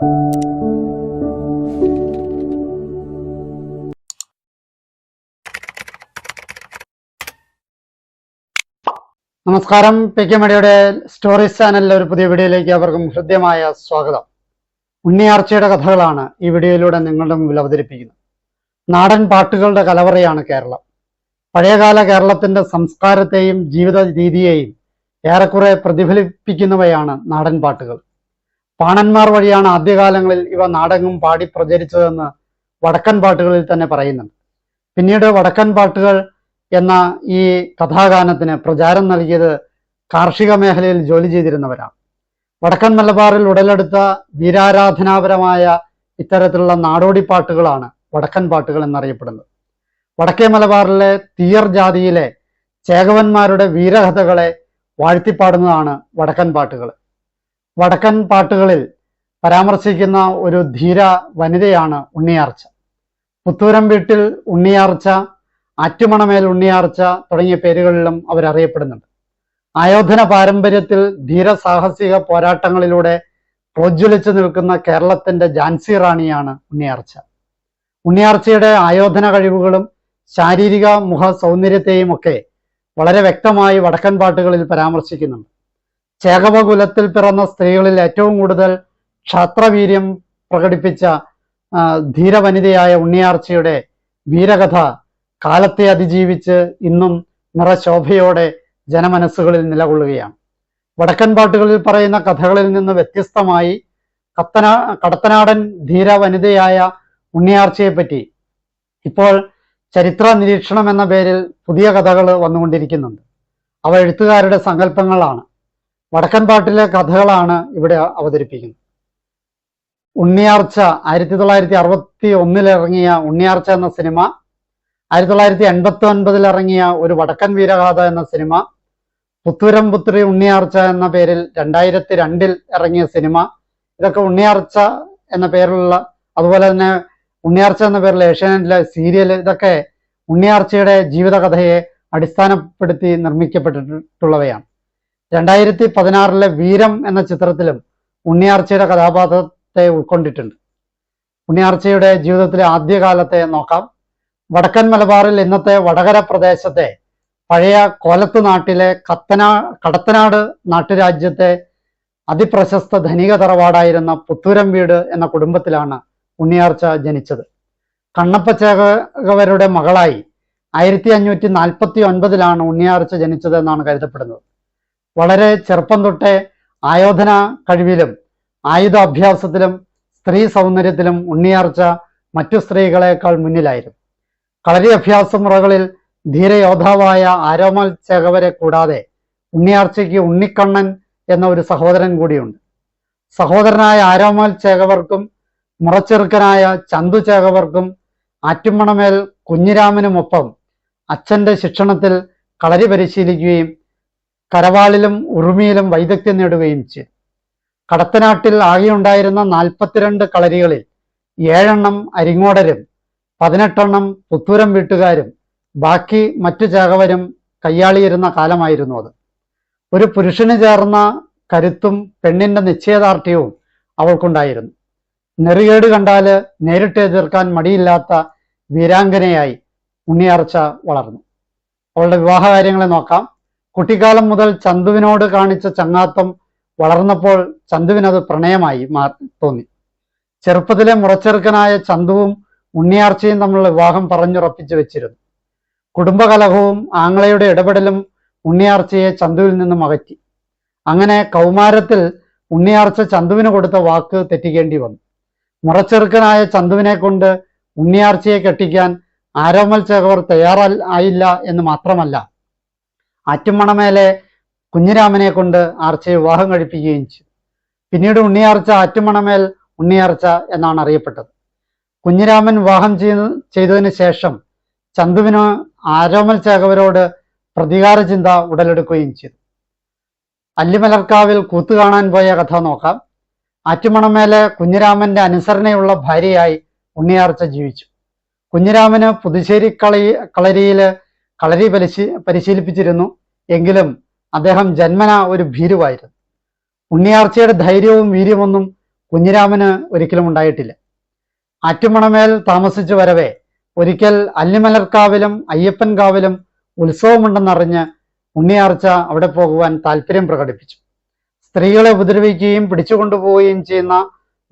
നമസ്കാരം. P K മീഡിയയുടെ stories ചാനലിലെ ഒരു പുതിയ വീഡിയോയിലേക്ക് അവർക്കും ഹൃദ്യമായ സ്വാഗതം. ഉണ്ണിയാർച്ചയുടെ കഥകളാണ് ഈ വീഡിയോയിലൂടെ നിങ്ങളുടെ മുമ്പിൽ അവതരിപ്പിക്കുന്നത്. നാടൻ പാട്ടുകളുടെ കലവറയാണ് കേരളം. പഴയകാല കേരളത്തിന്റെ സംസ്കാരത്തെയും ജീവിത രീതിയെയും ഏറെക്കുറെ പ്രതിഫലിപ്പിക്കുന്നവയാണ് നാടൻ പാട്ടുകൾ. പാണന്മാർ വഴിയാണ് ആദ്യകാലങ്ങളിൽ ഇവ നാടെങ്ങും പാടി പ്രചരിച്ചതെന്ന് വടക്കൻ പാട്ടുകളിൽ തന്നെ പറയുന്നുണ്ട്. പിന്നീട് വടക്കൻ പാട്ടുകൾ എന്ന ഈ കഥാഗാനത്തിന് പ്രചാരം നൽകിയത് കാർഷിക മേഖലയിൽ ജോലി ചെയ്തിരുന്നവരാണ്. വടക്കൻ മലബാറിൽ ഉടലെടുത്ത വീരാരാധനാപരമായ ഇത്തരത്തിലുള്ള നാടോടിപ്പാട്ടുകളാണ് വടക്കൻ പാട്ടുകൾ എന്നറിയപ്പെടുന്നത്. വടക്കേ മലബാറിലെ തീയർ ജാതിയിലെ ചേകവന്മാരുടെ വീരകഥകളെ വാഴ്ത്തിപ്പാടുന്നതാണ് വടക്കൻ പാട്ടുകൾ. വടക്കൻ പാട്ടുകളിൽ പരാമർശിക്കുന്ന ഒരു ധീര വനിതയാണ് ഉണ്ണിയാർച്ച. പുത്തൂരം വീട്ടിൽ ഉണ്ണിയാർച്ച, ആറ്റുമണമേൽ ഉണ്ണിയാർച്ച തുടങ്ങിയ പേരുകളിലും അവരറിയപ്പെടുന്നുണ്ട്. ആയോധന പാരമ്പര്യത്തിൽ ധീരസാഹസിക പോരാട്ടങ്ങളിലൂടെ പ്രോജ്വലിച്ചു നിൽക്കുന്ന കേരളത്തിന്റെ ഝാൻസി റാണിയാണ് ഉണ്ണിയാർച്ച. ഉണ്ണിയാർച്ചയുടെ ആയോധന കഴിവുകളും ശാരീരിക മുഖ സൗന്ദര്യത്തെയും ഒക്കെ വളരെ വ്യക്തമായി വടക്കൻ പാട്ടുകളിൽ പരാമർശിക്കുന്നുണ്ട്. ചേകവ കുലത്തിൽ പിറന്ന സ്ത്രീകളിൽ ഏറ്റവും കൂടുതൽ ക്ഷാത്രവീര്യം പ്രകടിപ്പിച്ച ധീരവനിതയായ ഉണ്ണിയാർച്ചയുടെ വീരകഥ കാലത്തെ അതിജീവിച്ച് ഇന്നും നിറശോഭയോടെ ജനമനസ്സുകളിൽ നിലകൊള്ളുകയാണ്. വടക്കൻ പാട്ടുകളിൽ പറയുന്ന കഥകളിൽ നിന്ന് വ്യത്യസ്തമായി കടത്തനാടൻ ധീര വനിതയായ ഉണ്ണിയാർച്ചയെപ്പറ്റി ഇപ്പോൾ ചരിത്ര നിരീക്ഷണം എന്ന പേരിൽ പുതിയ കഥകൾ വന്നുകൊണ്ടിരിക്കുന്നുണ്ട്. അവ എഴുത്തുകാരുടെ സങ്കല്പങ്ങളാണ്. വടക്കൻ പാട്ടിലെ കഥകളാണ് ഇവിടെ അവതരിപ്പിക്കുന്നത്. ഉണ്ണിയാർച്ച 1961 ഇറങ്ങിയ ഉണ്ണിയാർച്ച എന്ന സിനിമ, 1989 ഇറങ്ങിയ ഒരു വടക്കൻ വീരഗാഥ എന്ന സിനിമ, പുത്തൂരം പുത്രി ഉണ്ണിയാർച്ച എന്ന പേരിൽ 2002 ഇറങ്ങിയ സിനിമ, ഇതൊക്കെ ഉണ്ണിയാർച്ച എന്ന പേരിലുള്ള, അതുപോലെ തന്നെ ഉണ്ണിയാർച്ച എന്ന പേരിൽ ഏഷ്യാനെറ്റിലെ സീരിയൽ, ഇതൊക്കെ ഉണ്ണിയാർച്ചയുടെ ജീവിതകഥയെ അടിസ്ഥാനപ്പെടുത്തി നിർമ്മിക്കപ്പെട്ടിട്ടുള്ളവയാണ്. 2016 വീരം എന്ന ചിത്രത്തിലും ഉണ്ണിയാർച്ചയുടെ കഥാപാത്രത്തെ ഉൾക്കൊണ്ടിട്ടുണ്ട്. ഉണ്ണിയാർച്ചയുടെ ജീവിതത്തിലെ ആദ്യകാലത്തെ നോക്കാം. വടക്കൻ മലബാറിൽ ഇന്നത്തെ വടകര പ്രദേശത്തെ പഴയ കോലത്ത് നാട്ടിലെ കടത്തനാട് നാട്ടുരാജ്യത്തെ അതിപ്രശസ്ത ധനിക തറവാടായിരുന്ന പുത്തൂരം വീട് എന്ന കുടുംബത്തിലാണ് ഉണ്ണിയാർച്ച ജനിച്ചത്. കണ്ണപ്പ ചേകവരുടെ മകളായി 1549 ഉണ്ണിയാർച്ച ജനിച്ചത് എന്നാണ് കരുതപ്പെടുന്നത്. വളരെ ചെറുപ്പം തൊട്ടേ ആയോധന കഴിവിലും ആയുധ അഭ്യാസത്തിലും സ്ത്രീ സൗന്ദര്യത്തിലും ഉണ്ണിയാർച്ച മറ്റു സ്ത്രീകളെക്കാൾ മുന്നിലായിരുന്നു. കളരി അഭ്യാസ മുറകളിൽ ധീരയോദ്ധാവായ ആരോമൽ ചേകവരെ കൂടാതെ ഉണ്ണിയാർച്ചയ്ക്ക് ഉണ്ണിക്കണ്ണൻ എന്ന ഒരു സഹോദരൻ കൂടിയുണ്ട്. സഹോദരനായ ആരോമൽ ചേകവർക്കും മുറച്ചെറുക്കനായ ചന്തു ചേകവർക്കും ആറ്റുമണമേൽ കുഞ്ഞിരാമനുമൊപ്പം അച്ഛന്റെ ശിക്ഷണത്തിൽ കളരി പരിശീലിക്കുകയും കരവാളിലും ഉറുമിയിലും വൈദഗ്ധ്യം നേടുകയും ചെയ്തു. കടത്തനാട്ടിൽ ആകെയുണ്ടായിരുന്ന 42 കളരികളിൽ 7 അരിങ്ങോടരും 18 പുത്തൂരം വീട്ടുകാരും ബാക്കി മറ്റു ചേകവരും കയ്യാളിയിരുന്ന കാലമായിരുന്നു അത്. ഒരു പുരുഷന് ചേർന്ന കരുത്തും പെണ്ണിന്റെ നിശ്ചയദാർഢ്യവും അവൾക്കുണ്ടായിരുന്നു. നെറികേട് കണ്ടാല് നേരിട്ട് എതിർക്കാൻ മടിയില്ലാത്ത വീരാംഗനയായി ഉണ്ണിയാർച്ച വളർന്നു. അവളുടെ വിവാഹ കാര്യങ്ങളെ നോക്കാം. കുട്ടിക്കാലം മുതൽ ചന്തുവിനോട് കാണിച്ച ചങ്ങാത്തം വളർന്നപ്പോൾ ചന്തുവിനത് പ്രണയമായി തോന്നി. ചെറുപ്പത്തിലെ മുറച്ചെറുക്കനായ ചന്തുവും ഉണ്ണിയാർച്ചയും തമ്മിലുള്ള വിവാഹം പറഞ്ഞുറപ്പിച്ചു വെച്ചിരുന്നു. കുടുംബകലഹവും ആങ്ങളയുടെ ഇടപെടലും ഉണ്ണിയാർച്ചയെ ചന്തുവിൽ നിന്നും അകറ്റി. അങ്ങനെ കൗമാരത്തിൽ ഉണ്ണിയാർച്ച ചന്തുവിന് കൊടുത്ത വാക്ക് തെറ്റിക്കേണ്ടി വന്നു. മുറച്ചെറുക്കനായ ചന്തുവിനെ കൊണ്ട് ഉണ്ണിയാർച്ചയെ കെട്ടിക്കാൻ ആരോമൽ ചേകവർ തയ്യാറായില്ല എന്ന് മാത്രമല്ല, ആറ്റുമണമേലെ കുഞ്ഞിരാമനെ കൊണ്ട് ആർച്ചയെ വിവാഹം കഴിപ്പിക്കുകയും ചെയ്തു. പിന്നീട് ഉണ്ണിയാർച്ച ആറ്റുമണമേൽ ഉണ്ണിയാർച്ച എന്നാണ് അറിയപ്പെട്ടത്. കുഞ്ഞിരാമൻ വിവാഹം ചെയ്തതിന് ശേഷം ചന്തുവിന് ആരോമൽ ചേകവരോട് പ്രതികാര ചിന്ത ഉടലെടുക്കുകയും ചെയ്തു. അല്ലിമലർക്കാവിൽ കൂത്തു കാണാൻ പോയ കഥ നോക്കാം. ആറ്റുമണമേലെ കുഞ്ഞിരാമന്റെ അനുസരണയുള്ള ഭാര്യയായി ഉണ്ണിയാർച്ച ജീവിച്ചു. കുഞ്ഞിരാമന് പുതുശ്ശേരി കളരിയില് കളരി പരിശീലിപ്പിച്ചിരുന്നു. എങ്കിലും അദ്ദേഹം ജന്മന ഒരു ഭീരുവായിരുന്നു. ഉണ്ണിയാർച്ചയുടെ ധൈര്യവും വീര്യമൊന്നും കുഞ്ഞിരാമന് ഒരിക്കലും ഉണ്ടായിട്ടില്ല. ആറ്റുമണമേൽ താമസിച്ചു വരവേ ഒരിക്കൽ അല്ലിമലർക്കാവിലും അയ്യപ്പൻകാവിലും ഉത്സവമുണ്ടെന്നറിഞ്ഞ് ഉണ്ണിയാർച്ച അവിടെ പോകുവാൻ താല്പര്യം പ്രകടിപ്പിച്ചു. സ്ത്രീകളെ ഉപദ്രവിക്കുകയും പിടിച്ചുകൊണ്ടുപോവുകയും ചെയ്യുന്ന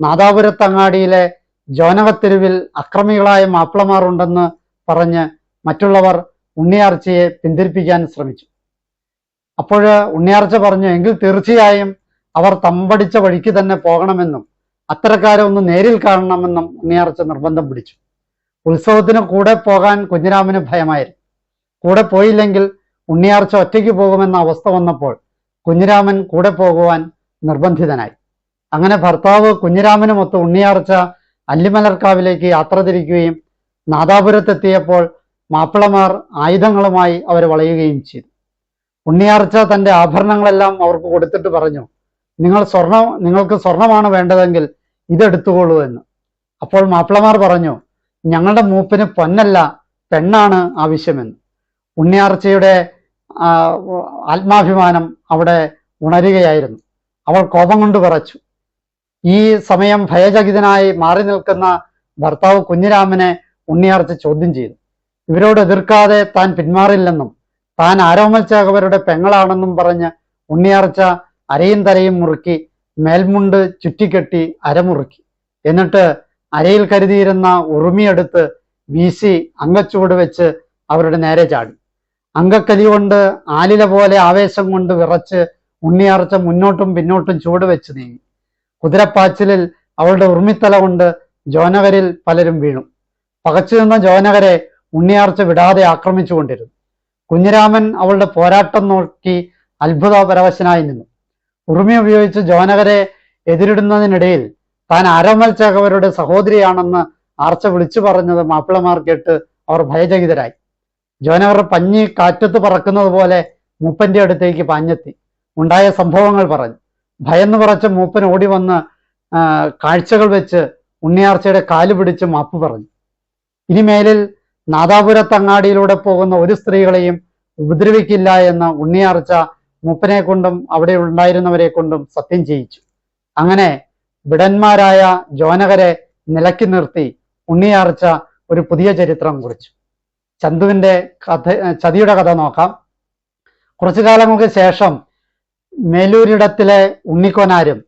നാദാപുരത്തങ്ങാടിയിലെ ജോനകത്തെരുവിൽ അക്രമികളായ മാപ്പിളമാരുണ്ടെന്ന് പറഞ്ഞ് മറ്റുള്ളവർ ഉണ്ണിയാർച്ചയെ പിന്തിരിപ്പിക്കാൻ ശ്രമിച്ചു. അപ്പോൾ ഉണ്ണിയാർച്ച പറഞ്ഞു, എങ്കിൽ തീർച്ചയായും അവർ തമ്പടിച്ച വഴിക്ക് തന്നെ പോകണമെന്നും അത്തരക്കാരെ ഒന്ന് നേരിൽ കാണണമെന്നും ഉണ്ണിയാർച്ച നിർബന്ധം പിടിച്ചു. ഉത്സവത്തിന് കൂടെ പോകാൻ കുഞ്ഞിരാമന് ഭയമായിരുന്നു. കൂടെ പോയില്ലെങ്കിൽ ഉണ്ണിയാർച്ച ഒറ്റയ്ക്ക് പോകുമെന്ന അവസ്ഥ വന്നപ്പോൾ കുഞ്ഞിരാമൻ കൂടെ പോകുവാൻ നിർബന്ധിതനായി. അങ്ങനെ ഭർത്താവ് കുഞ്ഞിരാമനുമൊത്ത് ഉണ്ണിയാർച്ച അല്ലിമലർക്കാവിലേക്ക് യാത്ര തിരിക്കുകയും നാദാപുരത്തെത്തിയപ്പോൾ മാപ്പിളമാർ ആയുധങ്ങളുമായി അവരെ വളയുകയും ചെയ്തു. ഉണ്ണിയാർച്ച തന്റെ ആഭരണങ്ങളെല്ലാം അവർക്ക് കൊടുത്തിട്ട് പറഞ്ഞു, നിങ്ങൾക്ക് സ്വർണമാണ് വേണ്ടതെങ്കിൽ ഇതെടുത്തുകൊള്ളൂ എന്ന്. അപ്പോൾ മാപ്പിളമാർ പറഞ്ഞു, ഞങ്ങളുടെ മൂപ്പിന് പൊന്നല്ല പെണ്ണാണ് ആവശ്യമെന്ന്. ഉണ്ണിയാർച്ചയുടെ ആത്മാഭിമാനം അവിടെ ഉണരുകയായിരുന്നു. അവൾ കോപം കൊണ്ട് വിറച്ചു. ഈ സമയം ഭയചകിതനായി മാറി നിൽക്കുന്ന ഭർത്താവ് കുഞ്ഞിരാമനെ ഉണ്ണിയാർച്ച ചോദ്യം ചെയ്തു. ഇവരോട് എതിർക്കാതെ താൻ പിന്മാറില്ലെന്നും താൻ ആരോമൽ ചേകവരുടെ പെങ്ങളാണെന്നും പറഞ്ഞ് ഉണ്ണിയാർച്ച അരയും തലയും മുറുക്കി മേൽമുണ്ട് ചുറ്റിക്കെട്ടി അരമുറുക്കി. എന്നിട്ട് അരയിൽ കരുതിയിരുന്ന ഉറുമിയെടുത്ത് വീശി അങ്കച്ചുവട് വെച്ച് അവരുടെ നേരെ ചാടി. അങ്കക്കലി കൊണ്ട് ആലില പോലെ ആവേശം കൊണ്ട് വിറച്ച് ഉണ്ണിയാർച്ച മുന്നോട്ടും പിന്നോട്ടും ചുവട് വെച്ച് നീങ്ങി. കുതിരപ്പാച്ചിലിൽ അവളുടെ ഉറുമിത്തല കൊണ്ട് ജോനകരിൽ പലരും വീണു. പകച്ചു നിന്ന ജോനകരെ ഉണ്ണിയാർച്ച വിടാതെ ആക്രമിച്ചുകൊണ്ടിരുന്നു. കുഞ്ഞിരാമൻ അവളുടെ പോരാട്ടം നോക്കി അത്ഭുതപരവശനായി നിന്നു. ഉറുമി ഉപയോഗിച്ച് ജോനകരെ എതിരിടുന്നതിനിടയിൽ താൻ ആരോമൽ ചേകവരുടെ സഹോദരിയാണെന്ന് ആർച്ച വിളിച്ചു പറഞ്ഞത് മാപ്പിളമാർ കേട്ട് അവർ ഭയചകിതരായി. ജോനകർ പഞ്ഞി കാറ്റത്ത് പറക്കുന്നത് പോലെ മൂപ്പന്റെ അടുത്തേക്ക് പാഞ്ഞെത്തി ഉണ്ടായ സംഭവങ്ങൾ പറഞ്ഞു. ഭയന്ന് പറച്ച മൂപ്പൻ ഓടി വന്ന് കാഴ്ചകൾ വെച്ച് ഉണ്ണിയാർച്ചയുടെ കാല് പിടിച്ച് മാപ്പ് പറഞ്ഞു. ഇനിമേലിൽ നാദാപുരത്തങ്ങാടിയിലൂടെ പോകുന്ന ഒരു സ്ത്രീകളെയും ഉപദ്രവിക്കില്ല എന്ന് ഉണ്ണിയാർച്ച മൂപ്പനെ കൊണ്ടും അവിടെ ഉണ്ടായിരുന്നവരെ കൊണ്ടും സത്യം ചെയ്യിച്ചു. അങ്ങനെ വിടന്മാരായ ജോനകരെ നിലക്കി നിർത്തി ഉണ്ണിയാർച്ച ഒരു പുതിയ ചരിത്രം കുറിച്ചു. ചന്തുവിന്റെ ചതിയുടെ കഥ നോക്കാം. കുറച്ചു കാലങ്ങൾക്ക് ശേഷം മേലൂരിടത്തിലെ ഉണ്ണിക്കൊനാരും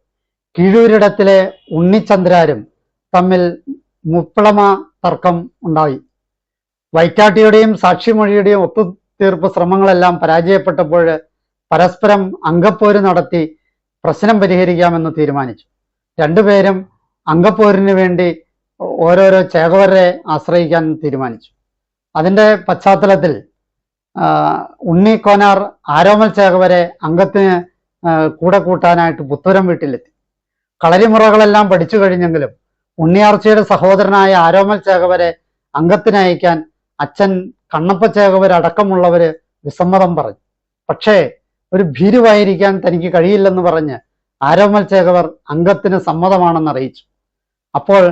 കീഴൂരിടത്തിലെ ഉണ്ണിച്ചന്ദ്രാരും തമ്മിൽ മുപ്പിളമ തർക്കം ഉണ്ടായി. വൈറ്റാട്ടിയുടെയും സാക്ഷിമൊഴിയുടെയും ഒത്തുതീർപ്പ് ശ്രമങ്ങളെല്ലാം പരാജയപ്പെട്ടപ്പോൾ പരസ്പരം അങ്കപ്പോര് നടത്തി പ്രശ്നം പരിഹരിക്കാമെന്ന് തീരുമാനിച്ചു. രണ്ടുപേരും അങ്കപ്പോരിന് വേണ്ടി ഓരോരോ ചേകവരെ ആശ്രയിക്കാൻ തീരുമാനിച്ചു. അതിന്റെ പശ്ചാത്തലത്തിൽ ഉണ്ണിക്കോനാർ ആരോമൽ ചേകവരെ അംഗത്തിന് കൂടെ കൂട്ടാനായിട്ട് പുത്തൂരം വീട്ടിലെത്തി. കളരിമുറകളെല്ലാം പഠിച്ചു കഴിഞ്ഞെങ്കിലും ഉണ്ണിയാർച്ചയുടെ സഹോദരനായ ആരോമൽ ചേകവരെ അംഗത്തിനയക്കാൻ അച്ഛൻ കണ്ണപ്പ ചേകവരടക്കമുള്ളവര് വിസമ്മതം പറഞ്ഞു. പക്ഷേ ഒരു ഭീരുവായിരിക്കാൻ തനിക്ക് കഴിയില്ലെന്ന് പറഞ്ഞ് ആരോമൽ ചേകവർ അംഗത്തിന് സമ്മതമാണെന്ന് അറിയിച്ചു. അപ്പോൾ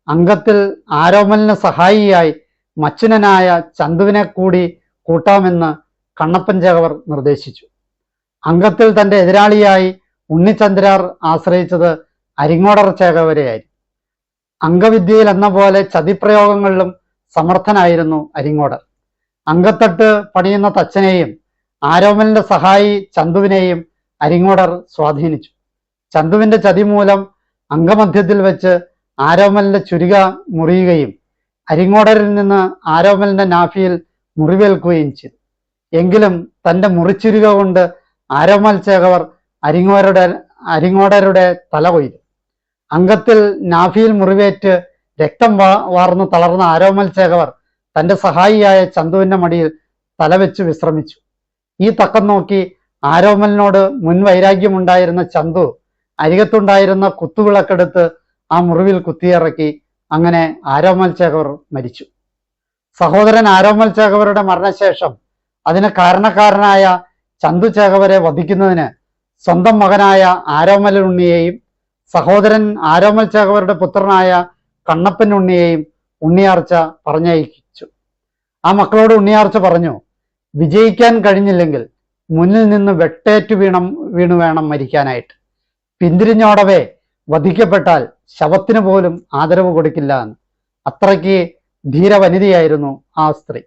അംഗത്തിൽ ആരോമലിന് സഹായിയായി മച്ചുനനായ ചന്തുവിനെ കൂടി കൂട്ടാമെന്ന് കണ്ണപ്പൻ ചേകവർ നിർദ്ദേശിച്ചു. അംഗത്തിൽ തന്റെ എതിരാളിയായി ഉണ്ണിച്ചന്ദ്രാർ ആശ്രയിച്ചത് അരിങ്ങോടർ ചേകവരെയായി. അംഗവിദ്യയിൽ എന്ന പോലെ ചതിപ്രയോഗങ്ങളിലും സമർത്ഥനായിരുന്നു അരിങ്ങോടർ. അങ്കത്തട്ട് പണിയുന്ന തച്ചനെയും ആരോമലിന്റെ സഹായി ചന്തുവിനെയും അരിങ്ങോടർ സ്വാധീനിച്ചു. ചന്തുവിന്റെ ചതി മൂലം അംഗമധ്യത്തിൽ വെച്ച് ആരോമലിന്റെ ചുരിക മുറിയുകയും അരിങ്ങോടരിൽ നിന്ന് ആരോമലിന്റെ നാഭിയിൽ മുറിവേൽക്കുകയും ചെയ്തു. എങ്കിലും തന്റെ മുറിച്ചുരുക കൊണ്ട് ആരോമൽ ചേകവർ അരിങ്ങോടരുടെ തല കൊയ്തു. അംഗത്തിൽ നാഭിയിൽ മുറിവേറ്റ് രക്തം വാർന്നു തളർന്ന ആരോമൽ ചേകവർ തന്റെ സഹായിയായ ചന്തുവിന്റെ മടിയിൽ തലവെച്ച് വിശ്രമിച്ചു. ഈ തക്കം നോക്കി ആരോമലിനോട് മുൻവൈരാഗ്യമുണ്ടായിരുന്ന ചന്തു അരികത്തുണ്ടായിരുന്ന കുത്തുവിളക്കെടുത്ത് ആ മുറിവിൽ കുത്തിയിറക്കി. അങ്ങനെ ആരോമൽ ചേകവർ മരിച്ചു. സഹോദരൻ ആരോമൽ ചേകവരുടെ മരണശേഷം അതിന് കാരണക്കാരനായ ചന്തു ചേകവരെ വധിക്കുന്നതിന് സ്വന്തം മകനായ ആരോമൽ ഉണ്ണിയെയും സഹോദരൻ ആരോമൽ ചേകവരുടെ പുത്രനായ കണ്ണപ്പൻ ഉണ്ണിയെയും ഉണ്ണിയാർച്ച പറഞ്ഞയച്ചു. ആ മക്കളോട് ഉണ്ണിയാർച്ച പറഞ്ഞു, വിജയിക്കാൻ കഴിഞ്ഞില്ലെങ്കിൽ മുന്നിൽ നിന്ന് വെട്ടേറ്റു വീണു വേണം മരിക്കാനായിട്ട്. പിന്തിരിഞ്ഞോടവേ വധിക്കപ്പെട്ടാൽ ശവത്തിന് പോലും ആദരവ് കൊടുക്കില്ല എന്ന്. അത്രയ്ക്ക് ധീരവനിതയായിരുന്നു ആ സ്ത്രീ.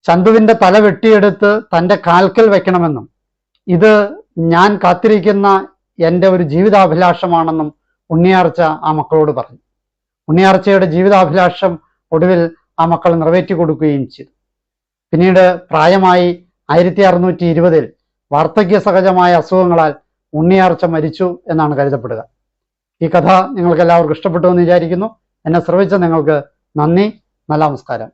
ചന്തുവിന്റെ തല വെട്ടിയെടുത്ത് തൻ്റെ കാൽക്കൽ വെക്കണമെന്നും ഇത് ഞാൻ കാത്തിരിക്കുന്ന എൻ്റെ ഒരു ജീവിതാഭിലാഷമാണെന്നും ഉണ്ണിയാർച്ച ആ മക്കളോട് പറഞ്ഞു. ഉണ്ണിയാർച്ചയുടെ ജീവിതാഭിലാഷം ഒടുവിൽ ആ മക്കൾ നിറവേറ്റി കൊടുക്കുകയും ചെയ്തു. പിന്നീട് പ്രായമായി 1620 വാർദ്ധക്യ സഹജമായ അസുഖങ്ങളാൽ ഉണ്ണിയാർച്ച മരിച്ചു എന്നാണ് കരുതപ്പെടുക. ഈ കഥ നിങ്ങൾക്ക് എല്ലാവർക്കും ഇഷ്ടപ്പെട്ടു എന്ന് വിചാരിക്കുന്നു. എന്നെ ശ്രവിച്ച നിങ്ങൾക്ക് നന്ദി. നല്ല നമസ്കാരം.